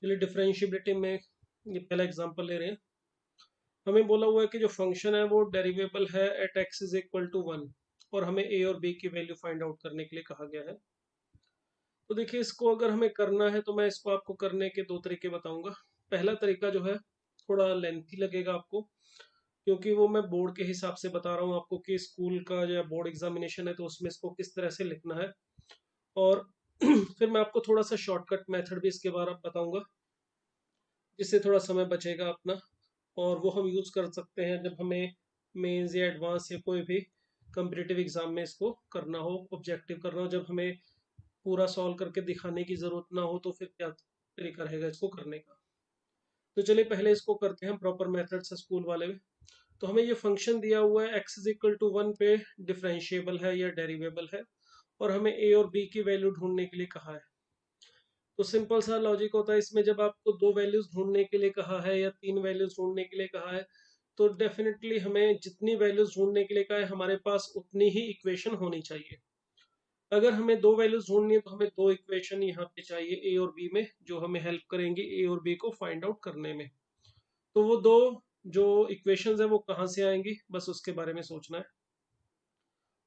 चलिए डिफरेंशियबिलिटी में ये पहला एग्जांपल ले रहे हैं। हमें बोला हुआ है कि जो फंक्शन है वो डेरिवेबल है at x is equal to one, और हमें ए और बी की वैल्यू फाइंड आउट करने के लिए कहा गया है। तो देखिए, इसको अगर हमें करना है तो मैं इसको आपको करने के दो तरीके बताऊंगा। पहला तरीका जो है थोड़ा लेंथी लगेगा आपको, क्योंकि वो मैं बोर्ड के हिसाब से बता रहा हूँ आपको कि स्कूल का या बोर्ड एग्जामिनेशन है तो उसमें इसको किस तरह से लिखना है। और फिर मैं आपको थोड़ा सा शॉर्टकट मेथड भी इसके बारे में बताऊंगा, जिससे थोड़ा समय बचेगा अपना, और वो हम यूज़ कर सकते हैं जब हमें मेंस या एडवांस या कोई भी कम्पिटिटिव एग्जाम में इसको करना हो, ऑब्जेक्टिव करना हो, जब हमें पूरा सॉल्व करके दिखाने की ज़रूरत ना हो तो फिर क्या तरीका रहेगा इसको करने का। तो चलिए पहले इसको करते हैं प्रॉपर मेथड से स्कूल वाले में। तो हमें ये फंक्शन दिया हुआ है x is equal to one पे डिफरेंशिएबल है या डेरिवेबल है, और हमें ए और बी की वैल्यू ढूंढने के लिए कहा है। तो सिंपल सा लॉजिक होता है इसमें, जब आपको दो वैल्यूज ढूंढने के लिए कहा है या तीन वैल्यूज ढूंढने के लिए कहा है, तो डेफिनेटली हमें जितनी वैल्यूज ढूंढने के लिए कहा है हमारे पास उतनी ही इक्वेशन होनी चाहिए। अगर हमें दो वैल्यूज ढूंढनी है तो हमें दो इक्वेशन यहाँ पे चाहिए ए और बी में, जो हमें हेल्प करेंगी ए और बी को फाइंड आउट करने में। तो वो दो जो इक्वेशंस है वो कहाँ से आएंगी, बस उसके बारे में सोचना है।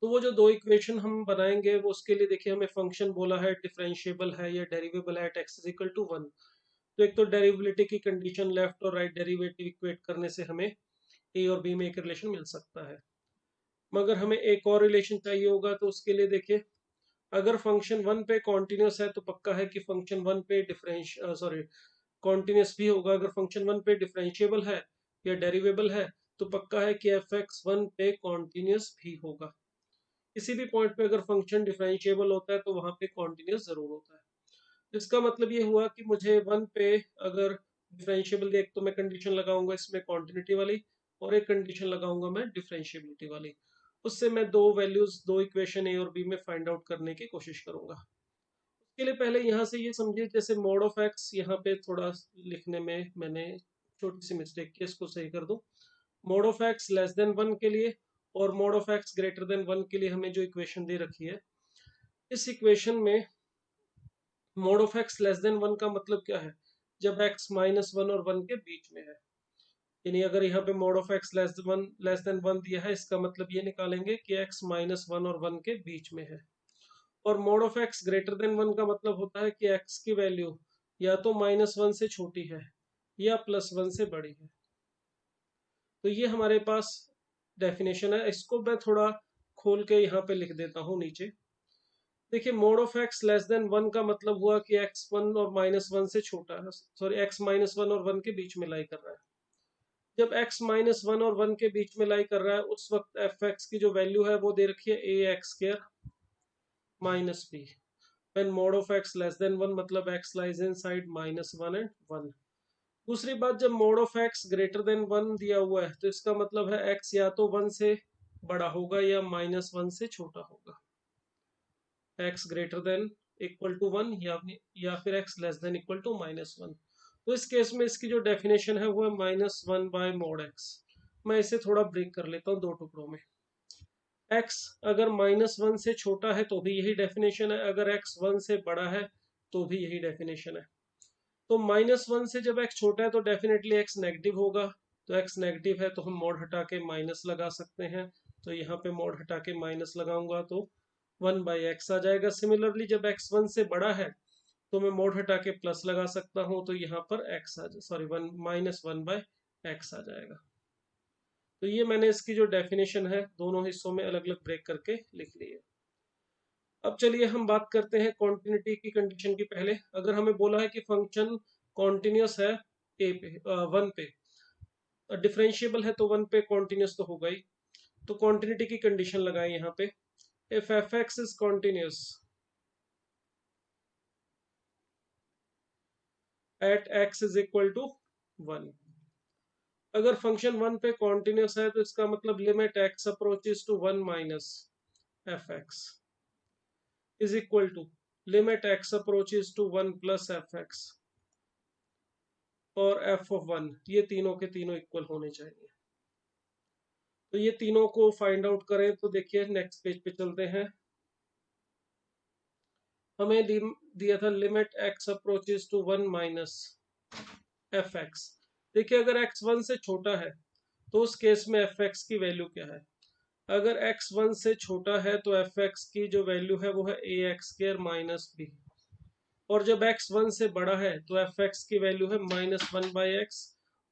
तो वो जो दो इक्वेशन हम बनाएंगे वो उसके लिए देखिए, हमें फंक्शन बोला है डिफरेंशिएबल है या डेरिवेबल है at x is equal to one. तो एक तो डेरिवेबिलिटी की कंडीशन लेफ्ट और राइट डेरिवेटिव इक्वेट करने से हमें ए और बी में एक रिलेशन मिल सकता है। मगर हमें एक और रिलेशन चाहिए होगा, तो उसके लिए देखिए, अगर फंक्शन वन पे कॉन्टिन्यूस है तो पक्का है कि फंक्शन वन पे डिफरेंश सॉरी कॉन्टिन्यूस भी होगा। अगर फंक्शन वन पे डिफरेंशिएबल है या डेरिवेबल है तो पक्का है कि एफ एक्स वन पे कॉन्टिन्यूस भी होगा। किसी भी पॉइंट पे अगर फंक्शन डिफरेंशिएबल होता है तो वहां पे कॉन्टिन्यूस जरूर होता है। इसका मतलब ये हुआ कि मुझे वन पे अगर डिफरेंशिएबल, एक तो मैं कंडीशन लगाऊंगा इसमें कॉन्टिन्यूटी वाली, और एक कंडीशन लगाऊंगा मैं डिफरेंशिएबिलिटी वाली। उससे मैं दो वैल्यूज, दो इक्वेशन ए और बी में फाइंड आउट करने की कोशिश करूंगा। उसके लिए पहले यहाँ से ये समझिए, जैसे मोड ऑफ एक्स, यहाँ पे थोड़ा लिखने में मैंने छोटी सी मिस्टेक की, इसको सही कर दूं। Mode of x less than one के लिए और mode of x greater than one के लिए हमें जो इक्वेशन दे रखी है, इस इक्वेशन में mode of x less than one का मतलब क्या है, जब एक्स माइनस वन और वन के बीच में है। यानी अगर यहाँ पे mode of x less than one दिया है, इसका मतलब ये निकालेंगे कि एक्स माइनस वन और वन के बीच में है। और mode of x greater than one का मतलब होता है कि एक्स की वैल्यू या तो माइनस वन से छोटी है या प्लस वन से बड़ी है। तो ये हमारे पास डेफिनेशन है। इसको मैं थोड़ा खोल के यहाँ पे लिख देता हूँ नीचे। देखिए, mode of x less than one का मतलब हुआ कि एक्स वन और माइनस वन से छोटा है, सॉरी एक्स माइनस वन और वन के बीच में लाई कर रहा है। जब एक्स माइनस वन और वन के बीच में लाई कर रहा है उस वक्त एफ एक्स की जो वैल्यू है वो दे रखी है A x square minus B. When mod of x less than one मतलब x lies inside minus one and one. दूसरी बात, जब mod of x greater than one दिया हुआ है तो इसका मतलब है एक्स या तो वन से बड़ा होगा या माइनस वन से छोटा होगा। X greater than equal to one या फिर x less than equal to minus one. तो इस केस में इसकी जो डेफिनेशन है वो है minus one bye mode x. मैं इसे थोड़ा ब्रेक कर लेता हूँ दो टुकड़ों में। एक्स अगर माइनस वन से छोटा है तो भी यही डेफिनेशन है, अगर एक्स वन से बड़ा है तो भी यही डेफिनेशन है। तो माइनस वन से जब एक्स छोटा है तो डेफिनेटली एक्स नेगेटिव होगा। तो एक्स नेगेटिव है तो हम मोड हटा के माइनस लगा सकते हैं। तो यहाँ पे मोड हटा के माइनस लगाऊंगा तो वन बाई एक्स आ जाएगा। सिमिलरली जब एक्स वन से बड़ा है तो मैं मोड हटा के प्लस लगा सकता हूँ, तो यहाँ पर एक्स आ जाए sorry one minus one by x आ जाएगा। तो ये मैंने इसकी जो डेफिनेशन है दोनों हिस्सों में अलग अलग ब्रेक करके लिख ली है। अब चलिए हम बात करते हैं कॉन्टिन्यूटी की कंडीशन की। पहले अगर हमें बोला है कि फंक्शन कॉन्टिन्यूस है ए पे वन पे, डिफरेंशिएबल है तो वन पे कॉन्टिन्यूस तो होगा ही। तो कॉन्टिन्यूटी की कंडीशन लगाए यहाँ पे, if f x is continuous at x is equal to one. अगर फंक्शन वन पे कॉन्टिन्यूस है तो इसका मतलब limit x approaches to one minus f x is equal to limit x approaches to one plus f x और f of one, ये तीनों के तीनों इक्वल होने चाहिए। तो ये तीनों को फाइंड आउट करें तो देखिए नेक्स्ट पेज पे चलते हैं। हमें दिया था limit x approaches to one minus f x. देखिए अगर एक्स वन से छोटा है तो उस केस में एफ एक्स की वैल्यू क्या है? अगर एक्स वन से छोटा है तो एफ एक्स की जो वैल्यू है वो है A x square minus b, और जब एक्स वन से बड़ा है तो एफ एक्स की वैल्यू है माइनस वन बाई एक्स,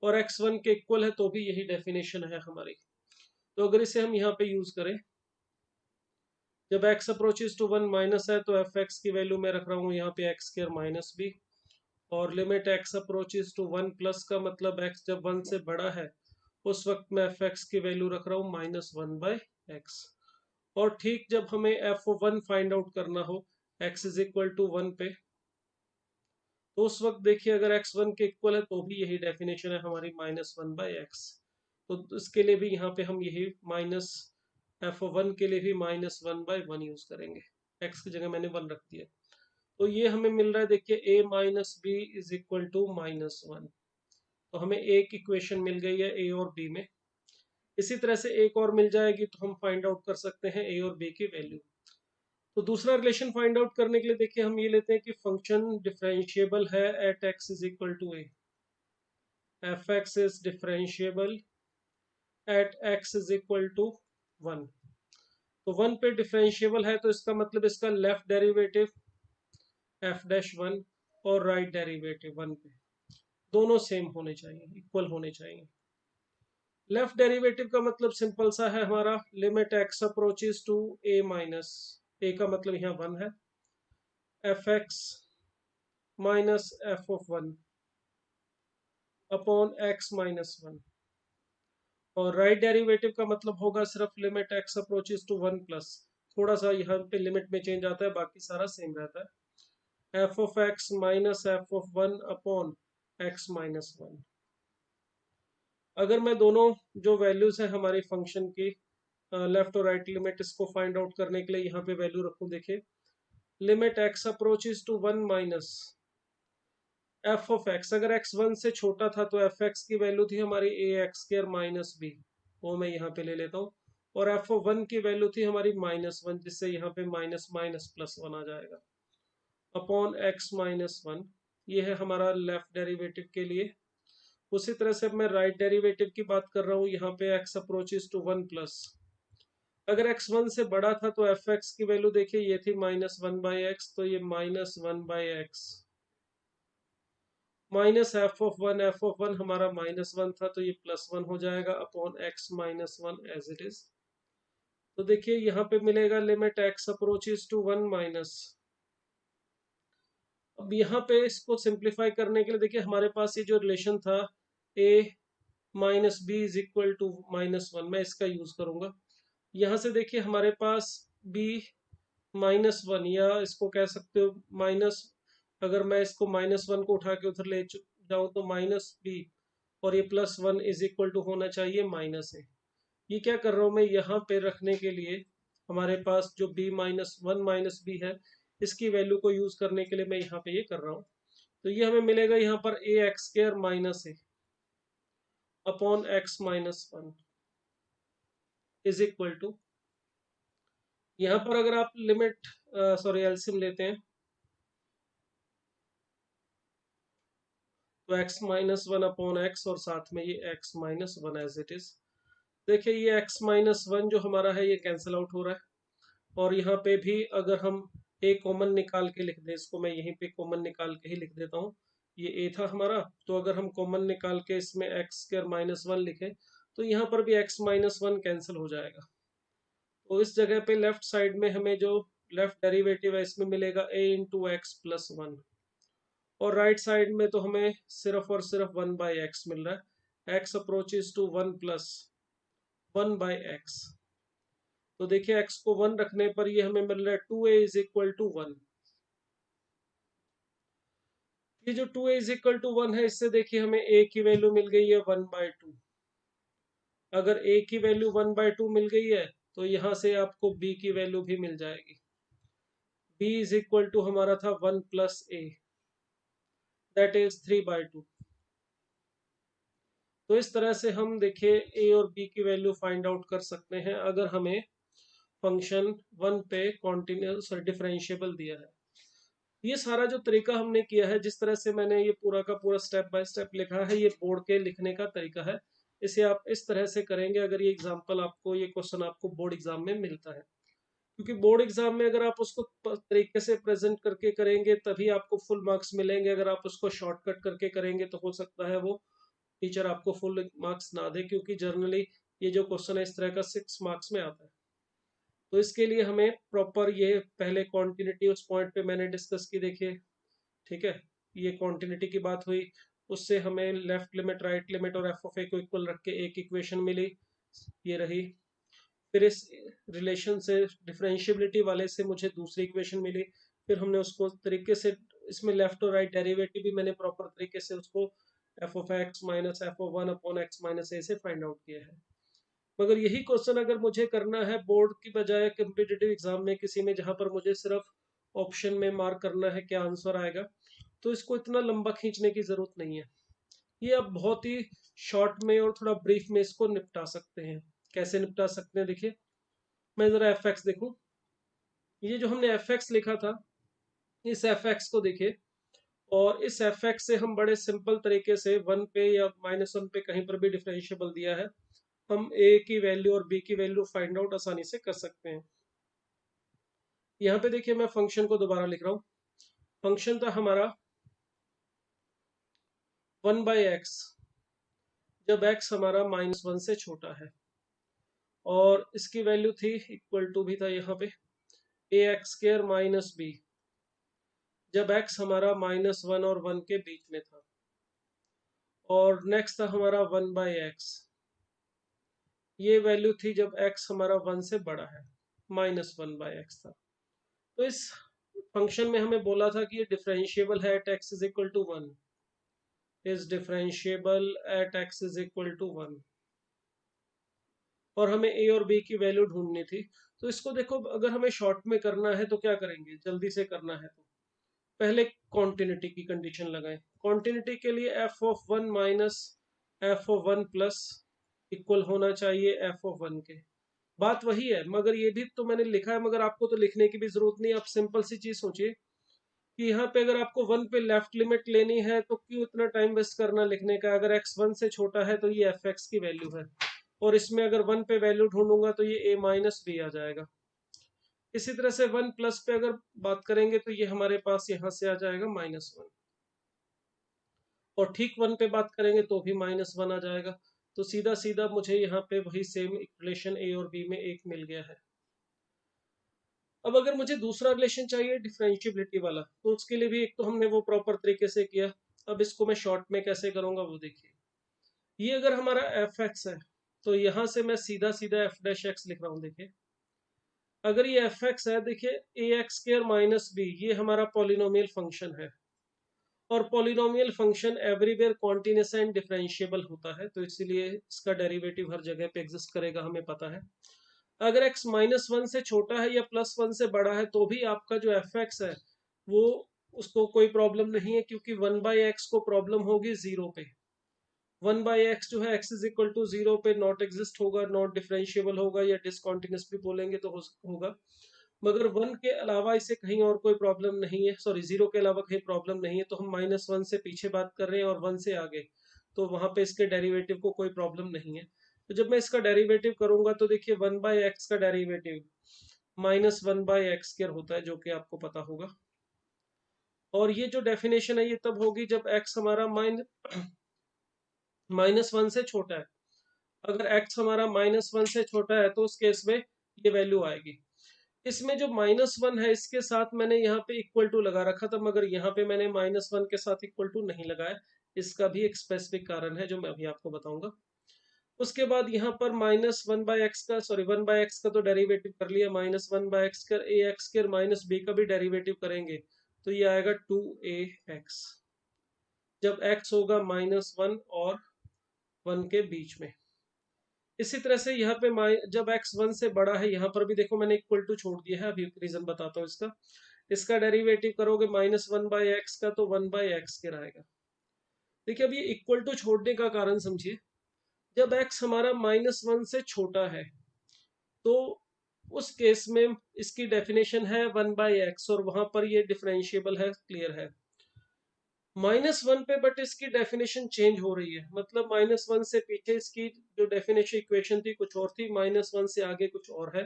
और एक्स वन के इक्वल है तो भी यही डेफिनेशन है हमारी। तो अगर इसे हम यहाँ पे यूज करें, जब x approaches to one minus है तो एफ एक्स की वैल्यू मैं रख रहा हूँ यहाँ पे एक्स स्क्र माइनस बी, और limit x approaches to one plus का मतलब x जब वन से बड़ा है उस वक्त मैं एफ एक्स की वैल्यू रख रहा हूँ माइनस वन बाई एक्स। और ठीक जब हमें एफ वन फाइंड आउट करना हो x is equal to one पे, तो उस वक्त देखिए अगर x वन के इक्वल है तो भी यही डेफिनेशन है हमारी माइनस वन बाई एक्स। तो इसके लिए भी यहाँ पे हम यही माइनस एफ वन के लिए भी minus one by one use करेंगे, x की जगह मैंने वन रख दिया। तो ये हमें मिल रहा है, देखिए a minus b is equal to minus one. तो हमें एक इक्वेशन मिल गई है a और b में। इसी तरह से एक और मिल जाएगी तो हम फाइंड आउट कर सकते हैं a और b की वैल्यू। तो दूसरा रिलेशन फाइंड आउट करने के लिए देखिए हम ये लेते हैं कि फंक्शन डिफरेंशिएबल है at x is equal to a। F x is differentiable at x is equal to one. तो वन पे डिफरेंशिएबल है तो इसका मतलब इसका left derivative f dash one और राइट डेरिवेटिव वन पे दोनों सेम होने चाहिए, इक्वल होने चाहिए। लेफ्ट डेरिवेटिव का मतलब सिंपल सा है हमारा, limit x approaches to a minus a का मतलब यहाँ वन है, f x minus f of one upon x minus one. और राइट डेरिवेटिव का मतलब होगा सिर्फ limit x approaches to one plus, थोड़ा सा यहाँ पे लिमिट में चेंज आता है, बाकी सारा सेम रहता है, F of x minus f of one upon x minus one. अगर मैं दोनों जो वैल्यूज है हमारी फंक्शन की लेफ्ट और राइट लिमिट इसको फाइंड आउट करने के लिए यहाँ पे वैल्यू रखूं, देखिए limit x approaches to one minus f of x, अगर एक्स वन से छोटा था तो एफ एक्स की वैल्यू थी हमारी ए एक्स स्क्र माइनस बी, वो मैं यहाँ पे ले लेता हूँ, और एफ ऑफ वन की वैल्यू थी हमारी माइनस वन, जिससे यहाँ पे माइनस माइनस प्लस वन आ जाएगा अपॉन एक्स माइनस वन। ये है हमारा लेफ्ट डेरिवेटिव के लिए। उसी तरह से अब मैं राइट डेरिवेटिव की बात कर रहा हूँ, यहाँ पे x approaches to one plus, अगर x वन से बड़ा था तो एफ एक्स की वैल्यू देखिए ये थी माइनस वन बाई एक्स, तो ये minus one by x minus f of one हमारा माइनस वन था तो ये प्लस वन हो जाएगा upon x minus one as it is. तो देखिए यहाँ पे मिलेगा limit x approaches to one minus, अब यहाँ पे इसको सिंप्लीफाई करने के लिए देखिए हमारे पास ये जो रिलेशन था a minus b is equal to minus one, मैं इसका यूज करूंगा। यहाँ से देखिए हमारे पास b माइनस वन, या इसको कह सकते हो माइनस, अगर मैं इसको माइनस वन को उठा के उधर ले जाऊं तो माइनस बी, और ये plus one is equal to होना चाहिए माइनस ए। ये क्या कर रहा हूँ मैं यहाँ पे रखने के लिए, हमारे पास जो b minus one minus b है इसकी वैल्यू को यूज करने के लिए मैं यहाँ पे ये कर रहा हूँ। तो ये हमें मिलेगा यहाँ पर A x square minus A upon x minus one is equal to, यहाँ पर अगर आप लिमिट सॉरी एलसीएम लेते हैं तो x minus one upon x और साथ में ये x minus one as it is. देखिए ये x माइनस वन जो हमारा है ये कैंसिल आउट हो रहा है, और यहाँ पे भी अगर हम a कॉमन निकाल के लिख दें, इसको मैं यहीं पे कॉमन निकाल के ही लिख देता हूँ, ये a था हमारा, तो अगर हम कॉमन निकाल के इसमें एक्स स्क्र माइनस वन लिखें तो यहाँ पर भी x माइनस वन कैंसिल हो जाएगा। तो इस जगह पे लेफ्ट साइड में हमें जो लेफ्ट डेरिवेटिव है इसमें मिलेगा a into x plus one, और राइट साइड में तो हमें सिर्फ और सिर्फ वन बाई एक्स मिल रहा है, x approaches to one plus one by x. तो देखिए x को वन रखने पर ये हमें मिल रहा है two a is equal to one. ये जो two a is equal to one है इससे देखिए हमें a की वैल्यू मिल गई है वन बाई टू। अगर a की वैल्यू वन बाई टू मिल गई है तो यहाँ से आपको b की वैल्यू भी मिल जाएगी, b इज इक्वल टू हमारा था one plus A, that is three by two. तो इस तरह से हम देखिए a और b की वैल्यू फाइंड आउट कर सकते हैं अगर हमें फंक्शन वन पे कॉन्टिन्यूस डिफरेंशिएबल दिया है। ये सारा जो तरीका हमने किया है, जिस तरह से मैंने ये पूरा का पूरा स्टेप बाय स्टेप लिखा है, ये बोर्ड के लिखने का तरीका है। इसे आप इस तरह से करेंगे अगर ये एग्जाम्पल आपको, ये क्वेश्चन आपको बोर्ड एग्जाम में मिलता है। क्योंकि बोर्ड एग्जाम में अगर आप उसको तरीके से प्रेजेंट करके करेंगे तभी आपको फुल मार्क्स मिलेंगे। अगर आप उसको शॉर्टकट करके करेंगे तो हो सकता है वो टीचर आपको फुल मार्क्स ना दे, क्योंकि जनरली ये जो क्वेश्चन है इस तरह का 6 मार्क्स में आता है। तो इसके लिए हमें प्रॉपर ये पहले क्वांटिटी उस पॉइंट पे मैंने डिस्कस की, देखिए ठीक है, ये क्वांटिटी की बात हुई। उससे हमें लेफ्ट लिमिट राइट लिमिट और एफ ऑफ ए को इक्वल रख के एक इक्वेशन मिली, ये रही। फिर इस रिलेशन से डिफरेंशियबिलिटी वाले से मुझे दूसरी इक्वेशन मिली। फिर हमने उसको तरीके से, इसमें लेफ्ट और राइट डेरिवेटिव भी मैंने प्रॉपर तरीके से उसको f of x minus f of one upon x minus A से फाइंड आउट किया है। मगर यही क्वेश्चन अगर मुझे करना है बोर्ड की बजाय कम्पिटिटिव एग्जाम में किसी में, जहां पर मुझे सिर्फ ऑप्शन में मार्क करना है क्या आंसर आएगा, तो इसको इतना लंबा खींचने की जरूरत नहीं है। ये आप बहुत ही शॉर्ट में और थोड़ा ब्रीफ में इसको निपटा सकते हैं। कैसे निपटा सकते हैं, देखिए मैं जरा एफ एक्स देखूं। ये जो हमने एफ एक्स लिखा था, इस एफ एक्स को देखिए, और इस एफ एक्स से हम बड़े सिंपल तरीके से वन पे या -1 पे कहीं पर भी डिफरेंशिएबल दिया है, हम ए की वैल्यू और बी की वैल्यू फाइंड आउट आसानी से कर सकते हैं। यहाँ पे देखिए मैं फंक्शन को दोबारा लिख रहा हूँ। फंक्शन था हमारा 1/x, जब x हमारा -1 से छोटा है, और इसकी वैल्यू थी इक्वल टू भी था यहाँ पे ए एक्स स्क्र माइनस बी, जब x हमारा -1 और 1 के बीच में था। और नेक्स्ट था हमारा 1/x, ये वैल्यू थी जब x हमारा 1 से बड़ा है, -1/x था। तो इस फंक्शन में हमें बोला था कि ये डिफरेंशिएबल है at x is equal to 1, is differentiable at x is equal to 1, और हमें a और b की वैल्यू ढूंढनी थी। तो इसको देखो, अगर हमें शॉर्ट में करना है तो क्या करेंगे, जल्दी से करना है तो पहले कॉन्टिन्यूटी की कंडीशन लगाएं। कॉन्टिन्यूटी के लिए F of one minus f of one plus equal होना चाहिए एफ ऑफ वन के। बात वही है, मगर ये भी तो मैंने लिखा है, मगर आपको तो लिखने की भी जरूरत नहीं। आप सिंपल सी चीज सोचिए कि यहाँ पे अगर आपको वन पे लेफ्ट लिमिट लेनी है तो क्यों इतना टाइम वेस्ट करना लिखने का। अगर एक्स 1 से छोटा है तो ये एफ एक्स की वैल्यू है, और इसमें अगर 1 पे वैल्यू ढूंढूंगा तो ये ए माइनस बी आ जाएगा। इसी तरह से 1 प्लस पे अगर बात करेंगे तो ये हमारे पास यहाँ से आ जाएगा -1, और ठीक 1 पे बात करेंगे तो भी -1 आ जाएगा। तो सीधा सीधा मुझे यहाँ पे वही सेम रिलेशन ए और बी में एक मिल गया है। अब अगर मुझे दूसरा रिलेशन चाहिए डिफरेंशिएबिलिटी वाला, तो उसके लिए भी एक तो हमने वो प्रॉपर तरीके से किया। अब इसको मैं शॉर्ट में कैसे करूंगा वो देखिए। ये अगर हमारा एफ एक्स है तो यहाँ से मैं सीधा सीधा एफ डैश एक्स लिख रहा हूँ। देखिए अगर ये एफ एक्स है, देखिए ए एक्स स्क्र माइनस बी, ये हमारा पॉलिनोमियल फंक्शन है, और polynomial function everywhere continuous and differentiable होता है, तो इसीलिए इसका डेरिवेटिव हर जगह पे एग्जिस्ट करेगा, हमें पता है। अगर x -1 से छोटा है या +1 से बड़ा है तो भी आपका जो एफ एक्स है वो, उसको कोई प्रॉब्लम नहीं है, क्योंकि 1/x को प्रॉब्लम होगी 0 पे। 1/x जो है x इज इक्वल टू 0 पे नॉट एग्जिस्ट होगा, नॉट डिफरेंशिएबल होगा, या डिसकॉन्टिन्यूस भी बोलेंगे तो होगा। मगर 1 के अलावा इसे कहीं और कोई प्रॉब्लम नहीं है, सॉरी 0 के अलावा कहीं प्रॉब्लम नहीं है। तो हम -1 से पीछे बात कर रहे हैं और 1 से आगे, तो वहां पे इसके डेरिवेटिव को कोई प्रॉब्लम नहीं है। तो जब मैं इसका डेरिवेटिव करूंगा तो देखिए 1/x का डेरिवेटिव -1/x स्क्वायर होता है, जो कि आपको पता होगा। और ये जो डेफिनेशन है ये तब होगी जब x हमारा -1 से छोटा है। अगर x हमारा -1 से छोटा है तो उस केस में ये वैल्यू आएगी। इसमें जो -1 है इसके साथ मैंने यहाँ पे इक्वल टू लगा रखा था, मगर यहाँ पे मैंने -1 के साथ इक्वल टू नहीं लगाया। इसका भी एक स्पेसिफिक कारण है जो मैं अभी आपको बताऊंगा। उसके बाद यहाँ पर -1/x का, सॉरी 1/x का तो डेरिवेटिव कर लिया, -1/x कर ए एक्स स्क्वायर माइनस बी का भी डेरिवेटिव करेंगे तो ये आएगा 2ax, जब x होगा -1 और 1 के बीच में। इसी तरह से यहाँ पे जब x 1 से बड़ा है, यहाँ पर भी देखो मैंने इक्वल टू छोड़ दिया है, अभी रीजन बताता हूँ इसका। इसका डेरिवेटिव करोगे -1/x का तो 1/x के रहेगा। देखिए अब ये इक्वल टू छोड़ने का कारण समझिए। जब x हमारा -1 से छोटा है तो उस केस में इसकी डेफिनेशन है 1/x और वहां पर ये डिफरेंशिएबल है, क्लियर है। -1 पे बट इसकी डेफिनेशन चेंज हो रही है, मतलब -1 से पीछे इसकी जो डेफिनेशन इक्वेशन थी कुछ और थी, -1 से आगे कुछ और है।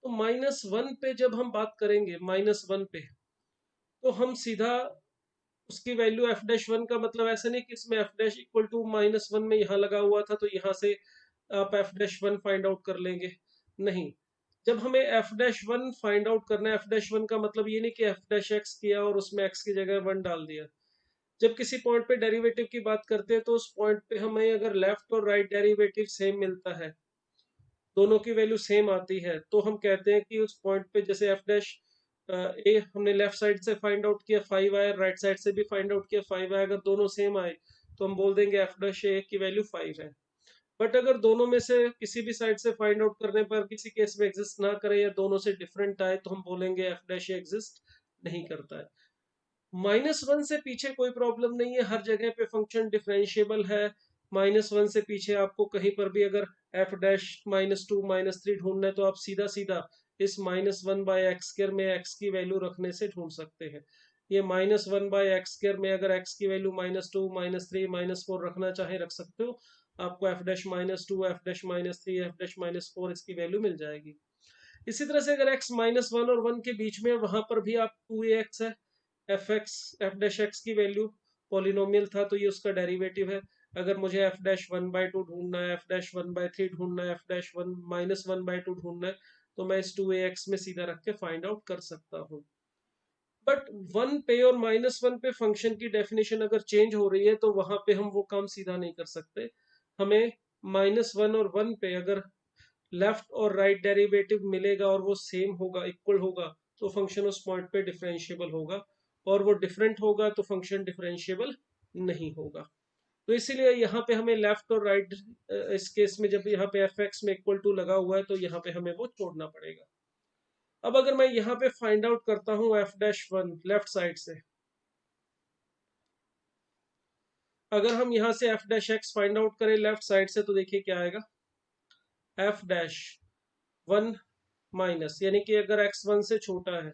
तो -1 पे जब हम बात करेंगे -1 पे, तो हम सीधा उसकी वैल्यू f'1 का मतलब ऐसा नहीं कि इसमें f' इक्वल टू -1 में यहाँ लगा हुआ था तो यहाँ से आप f'1 फाइंड आउट कर लेंगे, नहीं। जब हमें f'1 फाइंड आउट करना है, f'1 का मतलब ये नहीं कि f' किया और उसमें x की जगह 1 डाल दिया। जब किसी पॉइंट पे डेरिवेटिव की बात करते हैं तो उस पॉइंट पे हमें अगर लेफ्ट और राइट डेरिवेटिव सेम मिलता है, दोनों की वैल्यू सेम आती है, तो हम कहते हैं कि उस पॉइंट पे जैसे ए हमने लेफ्ट साइड से फाइंड आउट किया 5 आया, राइट साइड से भी फाइंड आउट किया 5 आया, अगर दोनों सेम आए तो हम बोल देंगे f' की वैल्यू 5 है। बट अगर दोनों में से किसी भी साइड से फाइंड आउट करने पर किसी केस में एग्जिस्ट ना करे या दोनों से डिफरेंट आए तो हम बोलेंगे f' एग्जिस्ट नहीं करता है। -1 से पीछे कोई प्रॉब्लम नहीं है, हर जगह पे फंक्शन डिफरेंशिएबल है। -1 से पीछे आपको कहीं पर भी अगर f' -2 -3 ढूंढना है तो आप सीधा सीधा इस -1/x² में x की वैल्यू रखने से ढूंढ सकते हैं। ये -1/x² में अगर x की वैल्यू -2 -3 -4 रखना चाहे रख सकते हो, आपको f' -2 f' -3 f' -4 इसकी वैल्यू मिल जाएगी। इसी तरह से अगर x -1 और 1 के बीच में, वहां पर भी आप 2ax है, f' की वैल्यू पॉलिनोमियल था तो ये उसका डेरिवेटिव है। अगर मुझे f'1/2 ढूंढना है, f'1/3 ढूंढना है, f'1 -1/2 ढूंढना है, तो मैं इस 2ax में सीधा रख के फाइंड आउट कर सकता हूँ। बट 1 पे और -1 पे फंक्शन की डेफिनेशन अगर चेंज हो रही है तो वहां पे हम वो काम सीधा नहीं कर सकते। हमें -1 और 1 पे अगर लेफ्ट और राइट डेरिवेटिव मिलेगा और वो सेम होगा, इक्वल होगा, तो फंक्शन उस पॉइंट पे डिफरेंशिएबल होगा, और वो डिफरेंट होगा तो फंक्शन डिफरेंशिएबल नहीं होगा। तो इसीलिए यहाँ पे हमें लेफ्ट और राइट, इस केस में जब यहाँ पे एफ एक्स में इक्वल टू लगा हुआ है तो यहाँ पे हमें वो छोड़ना पड़ेगा। अब अगर मैं यहाँ पे फाइंड आउट करता हूँ f'1 लेफ्ट साइड से, अगर हम यहाँ से f' फाइंड आउट करें लेफ्ट साइड से तो देखिए क्या आएगा, f'1 माइनस, यानी कि अगर x1 से छोटा है,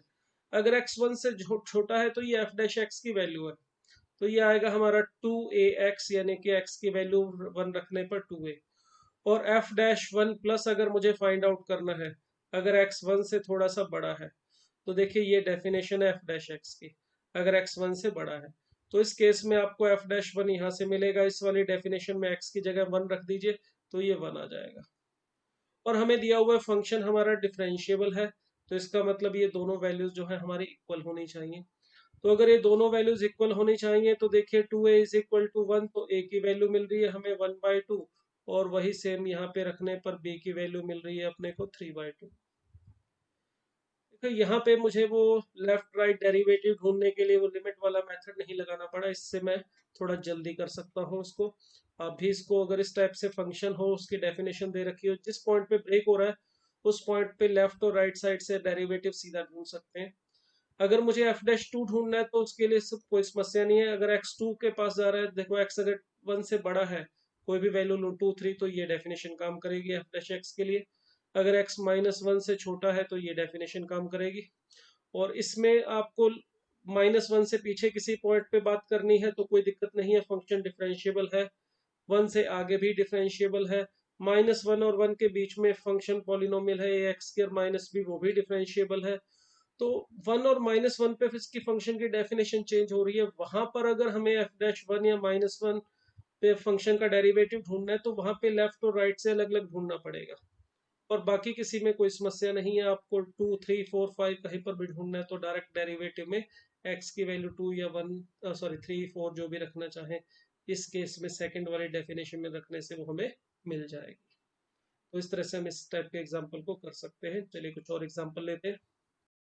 अगर x1 से छोटा है तो ये f' की वैल्यू है, तो ये आएगा हमारा 2ax, यानी कि x की वैल्यू 1 रखने पर 2a। और f'1 प्लस अगर मुझे फाइंड आउट करना है अगर x1 से थोड़ा सा बड़ा है, तो देखिए ये डेफिनेशन है f' की, अगर x1 से बड़ा है तो इस केस में आपको f'1 यहाँ से मिलेगा, इस वाली डेफिनेशन में x की जगह 1 रख दीजिए तो ये 1 आ जाएगा। और हमें दिया हुआ फंक्शन हमारा डिफरेंशिएबल है, तो इसका मतलब ये दोनों वैल्यूज जो है हमारी इक्वल होनी चाहिए। तो अगर ये दोनों वैल्यूज इक्वल होनी चाहिए तो देखिए 2a इज इक्वल टू 1, तो a की वैल्यू मिल रही है हमें 1/2, और वही सेम यहाँ पे रखने पर b की वैल्यू मिल रही है अपने को 3/2। तो यहाँ पे मुझे वो लेफ्ट राइट डेरिवेटिव ढूंढने के लिए वो लिमिट वाला मेथड नहीं लगाना पड़ा, इससे मैं थोड़ा जल्दी कर सकता हूँ उसको। आप भी इसको अगर इस टाइप से फंक्शन हो, उसकी डेफिनेशन दे रखी हो, जिस पॉइंट पे ब्रेक हो रहा है उस पॉइंट पे लेफ्ट और राइट साइड से डेरिवेटिव सीधा ढूंढ सकते हैं। अगर मुझे f'2 ढूंढना है तो उसके लिए सब कोई समस्या नहीं है, अगर x2 के पास जा रहा है, देखो x अगर 1 से बड़ा है, कोई भी वैल्यू लो 2 3, तो ये डेफिनेशन काम करेगी f' के लिए। अगर x -1 से छोटा है तो ये डेफिनेशन काम करेगी। और इसमें आपको -1 से पीछे किसी पॉइंट पे बात करनी है तो कोई दिक्कत नहीं है, फंक्शन डिफरेंशिएबल है। 1 से आगे भी डिफरेंशिएबल है। -1 और 1 के बीच में फंक्शन पॉलिनोमियल है ax² माइनस b, वो भी डिफरेंशिएबल है। तो 1 और -1 पे इसकी फंक्शन की डेफिनेशन चेंज हो रही है, वहां पर अगर हमें f'1 या -1 पे फंक्शन का डेरिवेटिव ढूंढना है तो वहां पे लेफ्ट और राइट से अलग अलग ढूंढना पड़ेगा। और बाकी किसी में कोई समस्या नहीं है, आपको 2 3 4 5 कहीं पर भी ढूंढना है तो डायरेक्ट डेरिवेटिव में x की वैल्यू 2 या 1 सॉरी 3 4 जो भी रखना चाहें, इस केस में सेकंड वाली डेफिनेशन में रखने से वो हमें मिल जाएगी। तो इस तरह से हम इस टाइप के एग्जांपल को कर सकते हैं। चलिए कुछ और एग्जांपल लेते हैं।